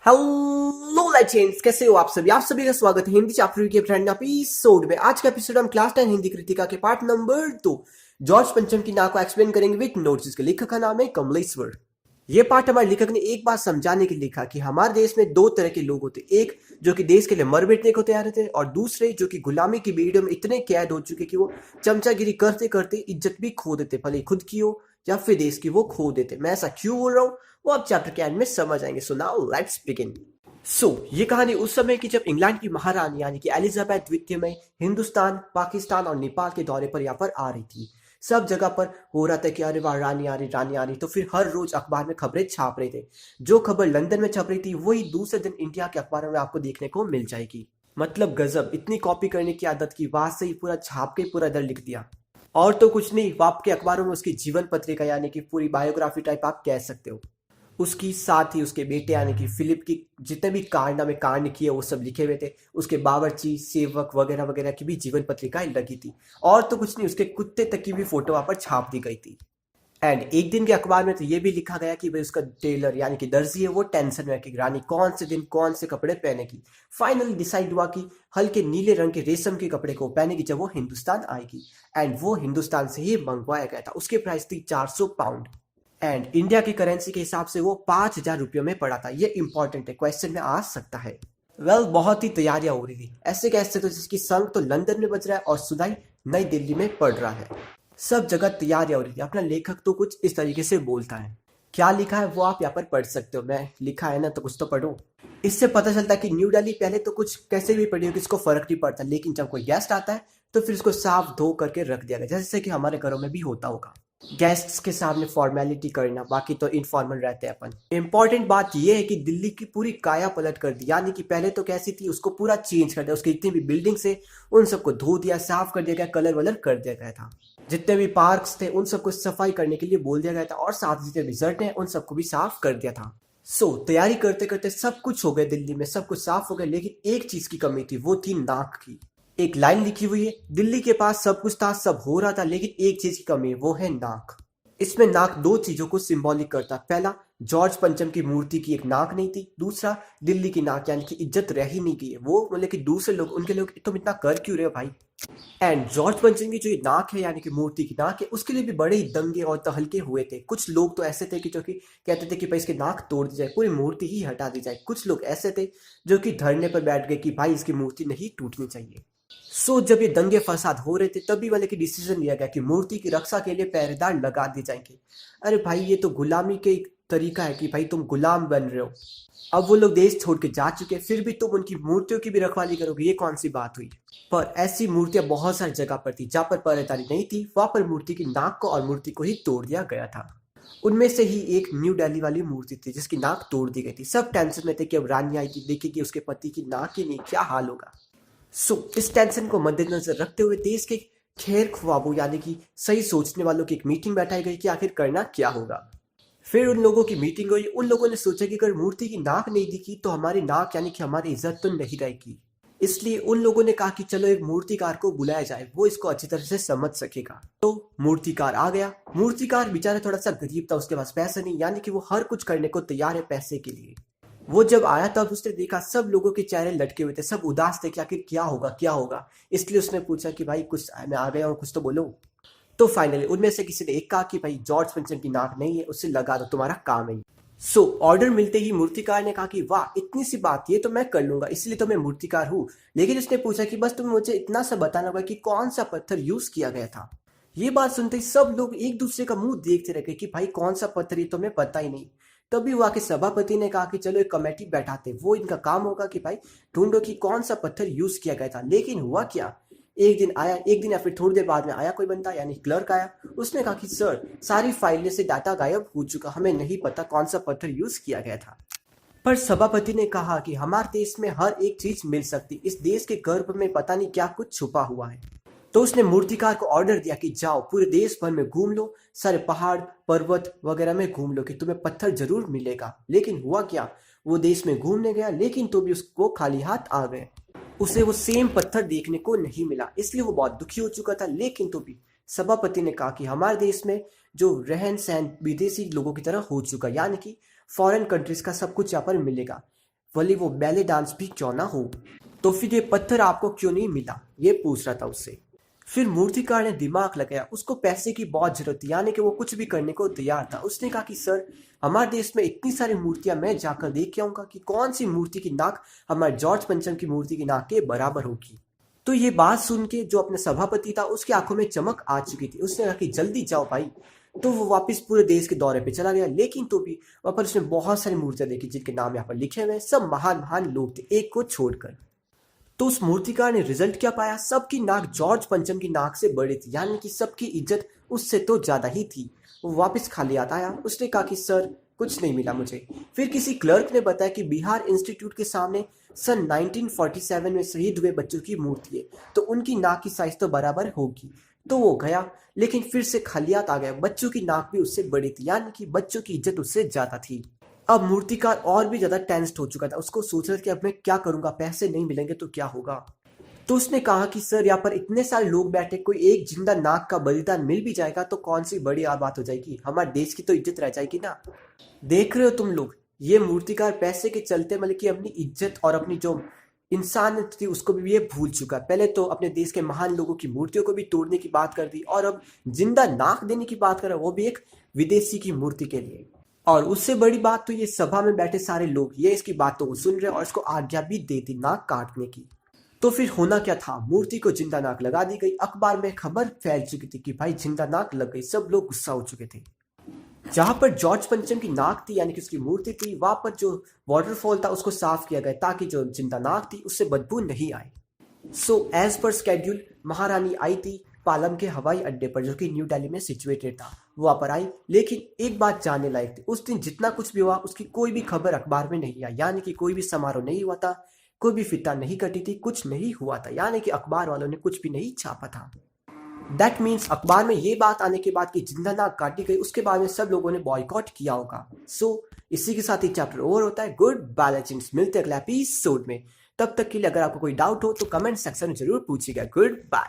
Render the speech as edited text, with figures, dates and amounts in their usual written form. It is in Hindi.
हेलो लेजेंड्स, कैसे हो आप सभी का स्वागत है हिंदी चैप्टर के फ्रेंड एपिसोड में। आज का एपिसोड हम क्लास 10 हिंदी कृतिका के पार्ट नंबर 2 जॉर्ज पंचम की नाक को एक्सप्लेन करेंगे विद नोट्स। इसके लेखक का नाम है कमलेश्वर। ये पार्ट हमारे लेखक ने एक बात समझाने के लिए लिखा कि हमारे देश में दो तरह के लोग होते, एक जो कि देश के लिए मर बैठने को तैयार थे और दूसरे जो कि गुलामी की बेड़ियों में इतने कैद हो चुके कि वो चमचागिरी करते करते इज्जत भी खो देते, भले खुद की हो या फिर देश की वो खो देते। मैं ऐसा क्यों बोल रहा हूँ वो आप चैप्टर के एंड में समझ आएंगे। So now let's begin. ये कहानी उस समय की जब इंग्लैंड की महारानी यानी कि एलिजाबेथ द्वितीय में हिंदुस्तान, पाकिस्तान और नेपाल के दौरे पर यहाँ पर आ रही थी। सब जगह पर हो रहा था कि अरे वाह रानी आ रही, रानी आ रही। तो फिर हर रोज अखबार में खबरें छाप रहे थे। जो खबर लंदन में छप रही थी वही दूसरे दिन इंडिया के अखबारों में आपको देखने को मिल जाएगी। मतलब गजब, इतनी कॉपी करने की आदत की, वहां से ही पूरा छाप के पूरा इधर लिख दिया। और तो कुछ नहीं, वो आपके अखबारों में उसकी जीवन पत्रिका यानी कि पूरी बायोग्राफी टाइप आप कह सकते हो उसकी, साथ ही उसके बेटे यानी कि फिलिप की जितने भी कारनामे कांड किए वो सब लिखे हुए थे। उसके बावर्ची, सेवक वगैरह वगैरह की भी जीवन पत्रिकाएं लगी थी। और तो कुछ नहीं, उसके कुत्ते तक की भी फोटो वहां पर छाप दी गई थी। एंड एक दिन के अखबार में तो ये भी लिखा गया कि भाई उसका टेलर यानी कि दर्जी है वो टेंशन में है कि रानी कौन से दिन कौन से कपड़े पहनेगी। फाइनली डिसाइड हुआ कि हल्के नीले रंग के रेशम के कपड़े को पहनेगी जब वो हिंदुस्तान आएगी। एंड वो हिंदुस्तान से ही मंगवाया गया था। उसकी प्राइस थी 400 पाउंड। एंड इंडिया की करेंसी के हिसाब से वो 5,000 रुपयों में पड़ा था। ये इंपॉर्टेंट है, क्वेश्चन में आ सकता है। बहुत ही तैयारियां हो रही थी। ऐसे कैसे तो जिसकी संग तो लंदन में बज रहा है और सुधाई नई दिल्ली में पढ़ रहा है। सब जगह तैयारियां हो रही थी। अपना लेखक तो कुछ इस तरीके से बोलता है। क्या लिखा है वो आप यहाँ पर पढ़ सकते हो। मैं लिखा है ना तो कुछ तो पढ़ो। इससे पता चलता है कि न्यू दिल्ली पहले तो कुछ कैसे भी पढ़ी हो किसको फर्क नहीं पड़ता, लेकिन जब कोई गेस्ट आता है तो फिर उसको साफ धो करके रख दिया गया, जैसे कि हमारे घरों में भी होता होगा। गेस्ट्स के सामने फॉर्मेलिटी करना, बाकी तो इनफॉर्मल रहते हैं अपन। इंपॉर्टेंट बात यह है कि दिल्ली की पूरी काया पलट कर दी, यानी कि पहले तो कैसी थी उसको पूरा चेंज कर दिया। उसकी जितनी भी बिल्डिंग्स है उन सबको धो दिया, साफ कर दिया गया, कलर वलर कर दिया गया था। जितने भी पार्क्स थे उन सबको सफाई करने के लिए बोल दिया गया था और साथ जितने रिजल्ट हैं उन सबको भी साफ कर दिया था। तैयारी करते करते सब कुछ हो गया, दिल्ली में सब कुछ साफ हो गया, लेकिन एक चीज की कमी थी, वो थी नाक की। एक लाइन लिखी हुई है, दिल्ली के पास सब कुछ था, सब हो रहा था, लेकिन एक चीज की कमी है, वो है नाक। इसमें नाक दो चीजों को सिंबॉलिक करता। पहला, जॉर्ज पंचम की मूर्ति की एक नाक नहीं थी। दूसरा, दिल्ली की नाक यानी कि इज्जत रह ही नहीं गई है। वो मतलब कि दूसरे लोग, उनके लोग तुम इतना कर क्यों रहे हो भाई। एंड जॉर्ज पंचम की जो ये नाक है यानी कि मूर्ति की नाक है, उसके लिए भी बड़े ही दंगे और तहलके हुए थे। कुछ लोग तो ऐसे थे कि जो कि कहते थे कि भाई इसकी नाक तोड़ दी जाए, पूरी मूर्ति ही हटा दी जाए। कुछ लोग ऐसे थे जो कि धरने पर बैठ गए कि भाई इसकी मूर्ति नहीं टूटनी चाहिए। जब ये दंगे फसाद हो रहे थे तभी वाले की डिसीजन लिया गया कि मूर्ति की रक्षा के लिए पहरेदार लगा दिए जाएंगे। अरे भाई ये तो गुलामी के एक तरीका है कि भाई तुम गुलाम बन रहे हो। अब वो लोग देश छोड़ के जा चुके, फिर भी तुम उनकी मूर्तियों की भी रखवाली करोगे, ये कौन सी बात हुई। पर ऐसी मूर्तियां बहुत सारी जगह पर थी जहां पर पहरेदारी नहीं थी, वहां पर मूर्ति की नाक को और मूर्ति को ही तोड़ दिया गया था। उनमें से ही एक न्यू दिल्ली वाली मूर्ति थी जिसकी नाक तोड़ दी गई थी। सब टेंशन में थे कि अब रानी आएगी, देखेगी उसके पति की नाक ही नहीं, क्या हाल होगा। इस टेंशन को मद्देनजर रखते हुए देश के खैर ख्वाबों यानी कि सही सोचने वालों की एक मीटिंग बैठाई गई कि आखिर करना क्या होगा। फिर उन लोगों की मीटिंग हुई। उन लोगों ने सोचा कि अगर मूर्ति की नाक नहीं दिखी तो हमारी नाक यानी कि हमारी इज्जत तो नहीं रहेगी। इसलिए उन लोगों ने कहा कि चलो एक मूर्तिकार को बुलाया जाए, वो इसको अच्छी तरह से समझ सकेगा। तो मूर्तिकार आ गया। मूर्तिकार बेचारा थोड़ा सा गरीब था, उसके पास पैसा नहीं, यानी कि वो हर कुछ करने को तैयार है पैसे के लिए। वो जब आया तब उसने देखा सब लोगों के चेहरे लटके हुए थे, सब उदास थे कि आखिर क्या होगा क्या होगा। इसलिए उसने पूछा कि भाई कुछ, मैं आ गया हूँ, कुछ तो बोलो। तो फाइनली उनमें से किसी ने एक कहा कि भाई जॉर्ज पंचम की नाक नहीं है, उससे लगा दो, तुम्हारा काम है। ऑर्डर मिलते ही मूर्तिकार ने कहा कि वाह इतनी सी बात, ये तो मैं कर लूंगा, इसलिए तो मैं मूर्तिकार हूँ। लेकिन उसने पूछा कि बस तुम्हें मुझे इतना सा बताना होगा कि कौन सा पत्थर यूज किया गया था। ये बात सुनते ही सब लोग एक दूसरे का मुंह देखते रह गए कि भाई कौन सा पत्थर, ये तो हमें पता ही नहीं। तभी वहां के सभापति ने कहा कि चलो एक कमेटी बैठाते, वो इनका काम होगा कि भाई ढूंढो कि कौन सा पत्थर यूज किया गया था। लेकिन हुआ क्या, एक दिन आया, एक दिन या फिर थोड़ी देर बाद में आया कोई बंदा यानी क्लर्क आया। उसने कहा कि सर सारी फाइलें से डाटा गायब हो चुका, हमें नहीं पता कौन सा पत्थर यूज किया गया था। पर सभापति ने कहा कि हमारे देश में हर एक चीज मिल सकती, इस देश के गर्भ में पता नहीं क्या कुछ छुपा हुआ है। तो उसने मूर्तिकार को ऑर्डर दिया कि जाओ पूरे देश भर में घूम लो, सारे पहाड़ पर्वत वगैरह में घूम लो कि तुम्हें पत्थर जरूर मिलेगा। लेकिन हुआ क्या, वो देश में घूमने गया लेकिन तो भी उसको खाली हाथ आ गए। उसे वो सेम पत्थर देखने को नहीं मिला, इसलिए वो बहुत दुखी हो चुका था। लेकिन तो भी सभापति ने कहा कि हमारे देश में जो रहन सहन विदेशी लोगों की तरह हो चुका, यानी कि फॉरेन कंट्रीज का सब कुछ यहाँ पर मिलेगा। भले वो बैले डांस भी क्यों ना हो। तो फिर ये पत्थर आपको क्यों नहीं मिला, ये पूछ रहा था उससे। फिर मूर्तिकार ने दिमाग लगाया, उसको पैसे की बहुत जरूरत थी, यानी कि वो कुछ भी करने को तैयार था। उसने कहा कि सर, हमारे देश में इतनी सारी मूर्तियां, मैं जाकर देख के आऊंगा कि कौन सी मूर्ति की नाक हमारे जॉर्ज पंचम की मूर्ति की नाक के बराबर होगी। तो ये बात सुन के जो अपने सभापति था उसकी आंखों में चमक आ चुकी थी। उसने कहा कि जल्दी जाओ भाई। तो वो वापस पूरे देश के दौरे पे चला गया, लेकिन तो भी वहां पर उसने बहुत सारी मूर्तियां देखी जिनके नाम यहाँ पर लिखे हुए हैं। सब महान महान लोग थे, एक को छोड़कर। तो उस मूर्तिकार ने रिजल्ट क्या पाया, सबकी नाक जॉर्ज पंचम की नाक से बड़ी थी, यानी कि सबकी इज्जत उससे तो ज्यादा ही थी। वो वापस खाली आता आया। उसने कहा कि सर, कुछ नहीं मिला मुझे। फिर किसी क्लर्क ने बताया कि बिहार इंस्टीट्यूट के सामने सन 1947 में शहीद हुए बच्चों की मूर्ति है, तो उनकी नाक की साइज तो बराबर होगी। तो वो गया, लेकिन फिर से खालियात आ गया। बच्चों की नाक भी उससे बड़ी थी, यानी कि बच्चों की इज्जत उससे ज्यादा थी। अब मूर्तिकार और भी ज्यादा टेंस्ड हो चुका था। उसको सोच रहा था कि अब मैं क्या करूंगा, पैसे नहीं मिलेंगे तो क्या होगा। तो उसने कहा कि सर, यहाँ पर इतने सारे लोग बैठे, कोई एक जिंदा नाक का बलिदान मिल भी जाएगा तो कौन सी बड़ी बात हो जाएगी, हमारे देश की तो इज्जत रह जाएगी ना। देख रहे हो तुम लोग, ये मूर्तिकार पैसे के चलते मतलब कि अपनी इज्जत और अपनी जो इंसानियत थी उसको भी ये भूल चुका है। पहले तो अपने देश के महान लोगों की मूर्तियों को भी तोड़ने की बात कर दी, और अब जिंदा नाक देने की बात कर रहा है, वो भी एक विदेशी की मूर्ति के लिए। और उससे बड़ी बात तो ये सभा में बैठे सारे लोग ये इसकी बातों को सुन रहे और इसको आज्ञा भी दे दी नाक काटने की। तो फिर होना क्या था, मूर्ति को जिंदा नाक लगा दी गई। अखबार में खबर फैल चुकी थी कि भाई जिंदा नाक लग गई। सब लोग गुस्सा हो चुके थे। जहां पर जॉर्ज पंचम की नाक थी, यानी कि उसकी मूर्ति थी, वहां पर जो वाटरफॉल था उसको साफ किया गया ताकि जो जिंदा नाक थी उससे बदबू नहीं आए। सो एज पर स्केड्यूल महारानी आई थी पालम के हवाई अड्डे पर, जो कि न्यू दिल्ली में सिचुएटेड था। वहां पर आई, लेकिन एक बात जानने लायक थी, उस दिन जितना कुछ भी हुआ उसकी कोई भी खबर अखबार में नहीं आई। यानी कि कोई भी समारोह नहीं हुआ था, कोई भी फिता नहीं कटी थी, कुछ नहीं हुआ था, यानी कि अखबार वालों ने कुछ भी नहीं छापा था। दैट मीन्स अखबार में ये बात आने के बाद कि जिंदा नाक काटी गई, उसके बाद में सब लोगों ने बॉयकॉट किया होगा। सो इसी के साथ ही चैप्टर ओवर होता है। गुड बाय लेजेंड्स, मिलते हैं अगले एपिसोड में। तब तक के लिए अगर आपको कोई डाउट हो तो कमेंट सेक्शन में जरूर पूछिएगा। Good bye.